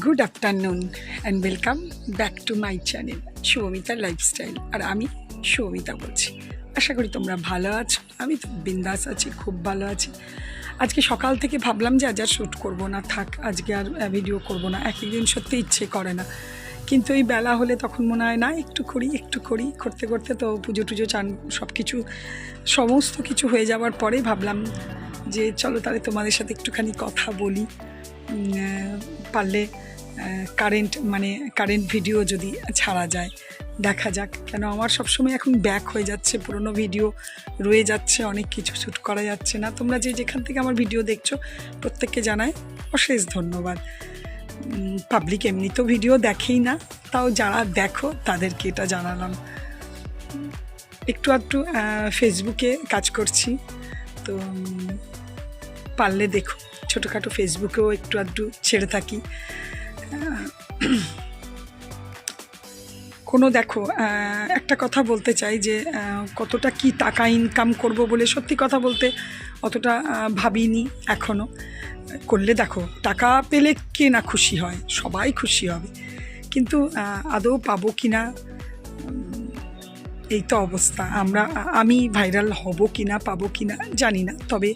Good afternoon and welcome back to my channel Shubhamita lifestyle. আর আমি শুভমিতা বলছি। আশা করি তোমরা ভালো আছো। আমি তো বিন্দাস আছি, খুব ভালো আছি। আজকে সকাল থেকে ভাবলাম যে আজ আর শ্যুট করবো না, থাক আজকে আর ভিডিও করবো না। এক একদিন সত্যি ইচ্ছে করে না, কিন্তু এই বেলা হলে তখন মনে হয় না একটু করি করতে করতে তো পুজো টুজো চান সব কিছু সমস্ত কিছু হয়ে যাওয়ার পরে ভাবলাম যে চলো তাহলে তোমাদের সাথে একটুখানি কথা বলি। পারলে কারেন্ট ভিডিও যদি ছাড়া যায়, দেখা যাক। কেন আমার সবসময় এখন ব্যাক হয়ে যাচ্ছে, পুরনো ভিডিও রয়ে যাচ্ছে, অনেক কিছু শ্যুট করা যাচ্ছে না। তোমরা যেখান থেকে আমার ভিডিও দেখছো প্রত্যেককে জানাই অশেষ ধন্যবাদ। পাবলিক এমনিতেও ভিডিও দেখেই না, তাও যারা দেখো তাদেরকে এটা জানালাম। একটু ফেসবুকে কাজ করছি, তো পারলে দেখো। ছোটোখাটো ফেসবুকেও একটু ছেড়ে থাকি। দেখো একটা কথা বলতে চাই যে কতটা কি টাকা ইনকাম করব বলে সত্যি কথা বলতে অতটা ভাবিনি এখনও। করলে দেখো টাকা পেলে কে না খুশি হয়, সবাই খুশি হবে, কিন্তু আদৌ পাবো কি না এই তো অবস্থা। আমি ভাইরাল হব কি না, পাবো কি না জানি না, তবে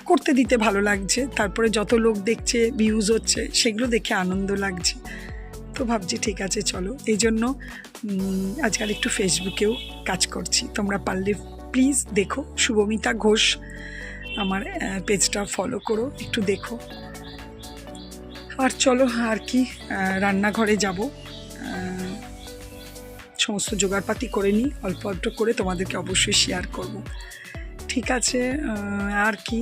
করতে দিতে ভালো লাগছে। তারপরে যত লোক দেখছে, ভিউজ হচ্ছে, সেগুলো দেখে আনন্দ লাগছে। তো ভাবছি ঠিক আছে চলো, এই জন্য আজকাল একটু ফেসবুকেও কাজ করছি। তোমরা পারলে প্লিজ দেখো, শুভমিতা ঘোষ আমার পেজটা ফলো করো, একটু দেখো। আর চলো আর কি, রান্নাঘরে যাব, সমস্ত জোগাড়পাতি করে নিই, অল্প করে তোমাদেরকে অবশ্যই শেয়ার করব। ঠিক আছে। আর কি,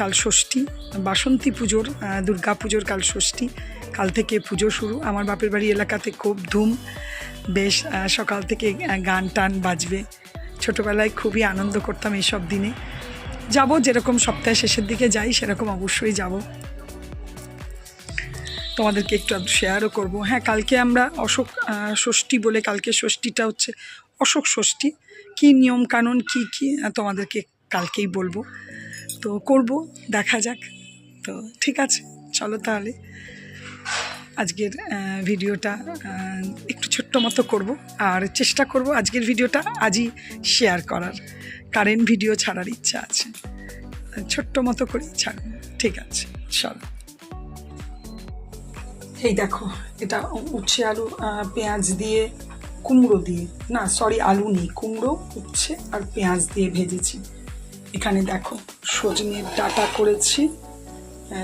কাল ষষ্ঠী, বাসন্তী পুজোর, দুর্গা পুজোর কাল ষষ্ঠী। কাল থেকে পুজো শুরু। আমার বাপের বাড়ি এলাকাতে খুব ধুম, বেশ সকাল থেকে গান টান বাজবে। ছোটোবেলায় খুবই আনন্দ করতাম এইসব দিনে। যাব, যেরকম সপ্তাহের শেষের দিকে যাই সেরকম অবশ্যই যাব, তোমাদেরকে একটু শেয়ারও করব। হ্যাঁ, কালকে আমরা অশোক ষষ্ঠী বলে, কালকে ষষ্ঠীটা হচ্ছে অশোক ষষ্ঠী। কী নিয়ম কানুন কী তোমাদেরকে কালকেই বলবো, তো করব, দেখা যাক। তো ঠিক আছে চলো তাহলে আজকের ভিডিওটা একটু ছোট্ট মতো করব, আর চেষ্টা করব আজকের ভিডিওটা আজই শেয়ার করার। কারেন্ট ভিডিও ছাড়ার ইচ্ছা আছে, ছোট্ট মতো করেই ছাড়ব। ঠিক আছে চলো। এই দেখো, এটা উচ্ছে আলু পেঁয়াজ দিয়ে, কুমড়ো দিয়ে, না সরি আলু নেই, কুমড়ো উচ্ছে আর পেঁয়াজ দিয়ে ভেজেছি। এখানে দেখো সজনের ডাঁটা করেছি,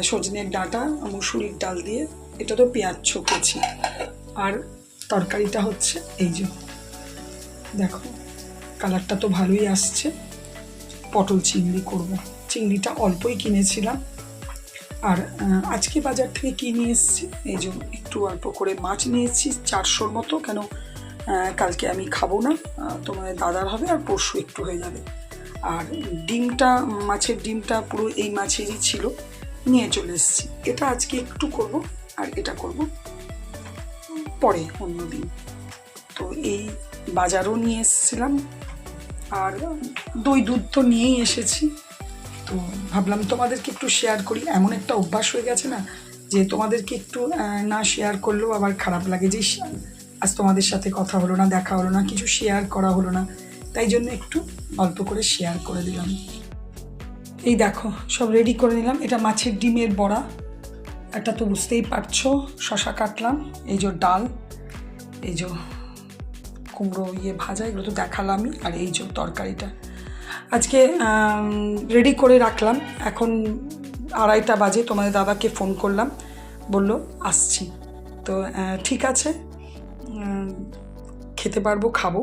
সজনের ডাঁটা মুসুরির ডাল দিয়ে, এটা তো পেঁয়াজ ছকেছি। আর তরকারিটা হচ্ছে এই যে দেখো, কালারটা তো ভালোই আসছে। পটল চিংড়ি করব, চিংড়িটা অল্পই কিনেছিলাম। আর আজকে বাজার থেকে কি নিয়ে এসেছি, এই যে একটু অল্প করে মাছ নিয়ে এসেছি 400-র মতো। কেন কালকে আমি খাবো না, তোমাদের দাদার হবে, আর পরশু একটু হয়ে যাবে। আর ডিমটা, মাছের ডিমটা পুরো এই মাছেরই ছিল, নিয়ে চলে এসেছি। এটা আজকে একটু করব, আর এটা করব পরে অন্য দিন। তো এই বাজারও নিয়ে এসেছিলাম, আর দই দুধ তো নিয়েই এসেছি। তো ভাবলাম তোমাদেরকে একটু শেয়ার করি। এমন একটা অভ্যাস হয়ে গেছে না, যে তোমাদেরকে একটু না শেয়ার করলেও আবার খারাপ লাগে, যে আজ তোমাদের সাথে কথা হলো না, দেখা হলো না, কিছু শেয়ার করা হলো না। তাই জন্য একটু অল্প করে শেয়ার করে দিলাম। এই দেখো সব রেডি করে নিলাম। এটা মাছের ডিমের বড়া, এটা তো বুঝতেই পারছো। শশা কাটলাম, এই যে ডাল, এই যে কুমড়ো ভাজা, এগুলো তো দেখালামই। আর এই যে তরকারিটা আজকে রেডি করে রাখলাম। এখন 2:30 বাজে, তোমাদের দাদাকে ফোন করলাম, বলল আসছি। তো ঠিক আছে, খেতে পারবো, খাবো।